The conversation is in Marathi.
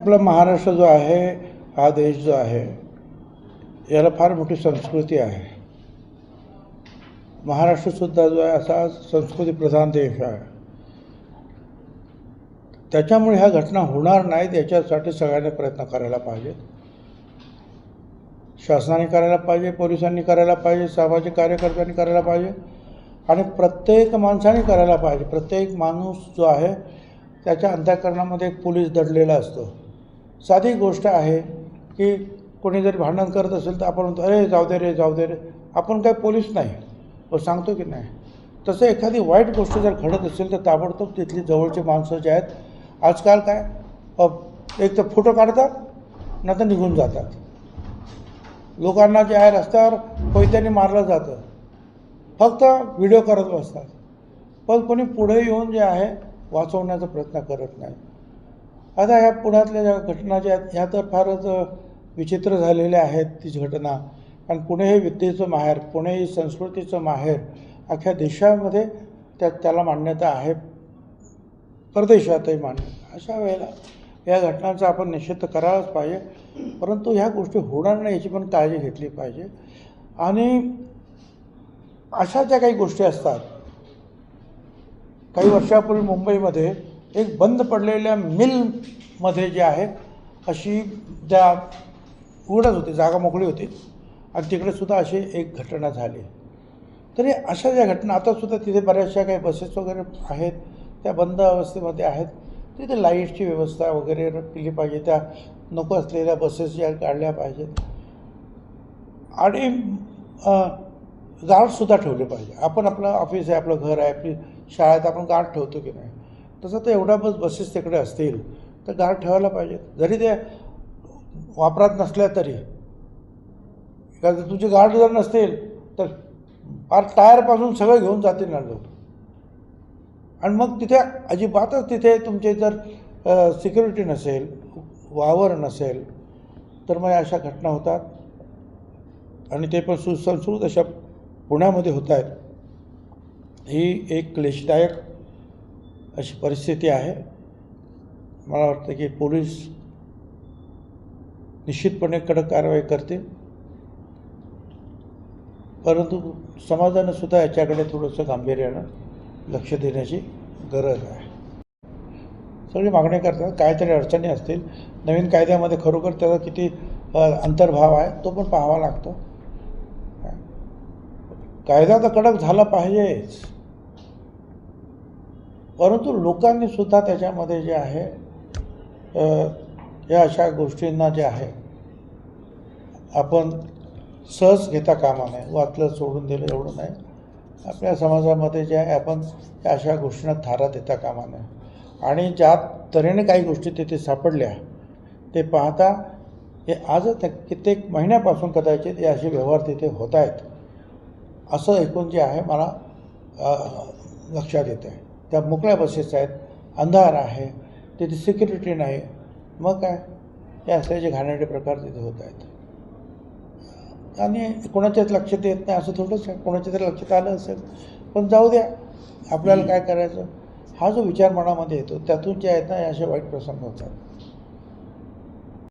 आपला महाराष्ट्र जो आहे, हा देश जो आहे, याला फार मोठी संस्कृती आहे. महाराष्ट्रसुद्धा जो आहे असा संस्कृतीप्रधान देश आहे. त्याच्यामुळे ह्या घटना होणार नाहीत याच्यासाठी सगळ्यांनी प्रयत्न करायला पाहिजेत. शासनाने करायला पाहिजे, पोलिसांनी करायला पाहिजे, सामाजिक कार्यकर्त्यांनी करायला पाहिजे आणि प्रत्येक माणसाने करायला पाहिजे. प्रत्येक माणूस जो आहे त्याच्या अंतःकरणामध्ये एक पोलीस दडलेला असतो. साधी गोष्ट आहे की कोणी जरी भांडण करत असेल तर आपण म्हणतो, अरे जाऊ दे रे, जाऊ दे रे. आपण काय पोलीस नाही, पण सांगतो की नाही. तसं एखादी वाईट गोष्ट जर घडत असेल तर ताबडतोब तिथली जवळची माणसं जे आहेत, आजकाल काय एक तर फोटो काढतात, नंतर निघून जातात. लोकांना जे आहे रस्त्यावर कोयत्याने मारलं जातं, फक्त व्हिडिओ करत बसतात, पण कोणी पुढे येऊन जे आहे वाचवण्याचा प्रयत्न करत नाही. आता ह्या पुण्यातल्या ज्या घटना ज्या आहेत ह्या तर फारच विचित्र झालेल्या आहेत. तीच घटना, कारण पुणे हे विद्येचं माहेर, पुणे ही संस्कृतीचं माहेर, अख्ख्या देशामध्ये त्याला मान्यता आहे, परदेशातही मान्यता. अशा वेळेला या घटनांचा आपण निषेध करायलाच पाहिजे, परंतु ह्या गोष्टी होणार नाही याची पण काळजी घेतली पाहिजे. आणि अशा ज्या काही गोष्टी असतात, काही वर्षापूर्वी मुंबईमध्ये एक बंद पडलेल्या मिलमध्ये जे आहे अशी त्या उघडत होती, जागा मोकळी होती आणि तिकडेसुद्धा अशी एक घटना झाली. तरी अशा ज्या घटना आतासुद्धा तिथे बऱ्याचशा काही बसेस वगैरे आहेत, त्या बंद अवस्थेमध्ये आहेत. तिथे लाईटची व्यवस्था वगैरे केली पाहिजे, त्या नको असलेल्या बसेस ज्या काढल्या पाहिजेत आणि गार्डसुद्धा ठेवले पाहिजे. आपण आपलं ऑफिस आहे, आपलं घर आहे, आपली शाळा आहे, आपण गार्ड ठेवतो की नाही. तसं तर एवढ्या बसेस तिकडे असतील तर गार्ड ठेवायला पाहिजेत, जरी ते वापरात नसल्या तरी. कारण तुझे गार्ड जर नसतील तर फार टायरपासून सगळं घेऊन जातील ना लोक. आणि मग तिथे अजिबातच तिथे तुमचे जर सिक्युरिटी नसेल, वावर नसेल, तर मग अशा घटना होतात. आणि ते पण सुसंस्कृत अशा पुण्यामध्ये होत आहेत. ही एक क्लेशदायक अशी परिस्थिती आहे. मला वाटतं की पोलीस निश्चितपणे कडक कारवाई करतील, परंतु समाजानं सुद्धा याच्याकडे थोडंसं गांभीर्यानं लक्ष देण्याची गरज आहे. सगळी मागणी करतात, काहीतरी अडचणी असतील. नवीन कायद्यामध्ये खरोखर त्याचा किती अंतर्भाव आहे तो पण पाहावा लागतो. कायदा तर कडक झाला पाहिजेच, परंतु लोकांनी सुद्धा त्याच्यामध्ये जे आहे या अशा गोष्टींना जे आहे आपण सहज घेता कामा नये. वाचलं सोडून दिलं एवढं नाही. आपल्या समाजामध्ये जे आहे आपण या अशा गोष्टींना थारा देता कामा नये. आणि ज्या तऱ्हेने काही गोष्टी तिथे सापडल्या ते पाहता हे आज कित्येक महिन्यापासून कदाचित हे असे व्यवहार तिथे होत आहेत असं एकूण जे आहे मला लक्षात येतं आहे. त्या मोकळ्या बसेस आहेत, अंधार आहे, तिथे सिक्युरिटी नाही, मग काय हे असल्याचे घाणेरडे प्रकार तिथे होत आहेत. आणि कोणाच्याच लक्षात येत नाही असं थोडंच आहे. कोणाच्या तरी लक्षात आलं असेल, पण जाऊ द्या, आपल्याला काय करायचं हा जो विचार मनामध्ये येतो त्यातून जे आहेत ना हे असे वाईट प्रसंग होतात.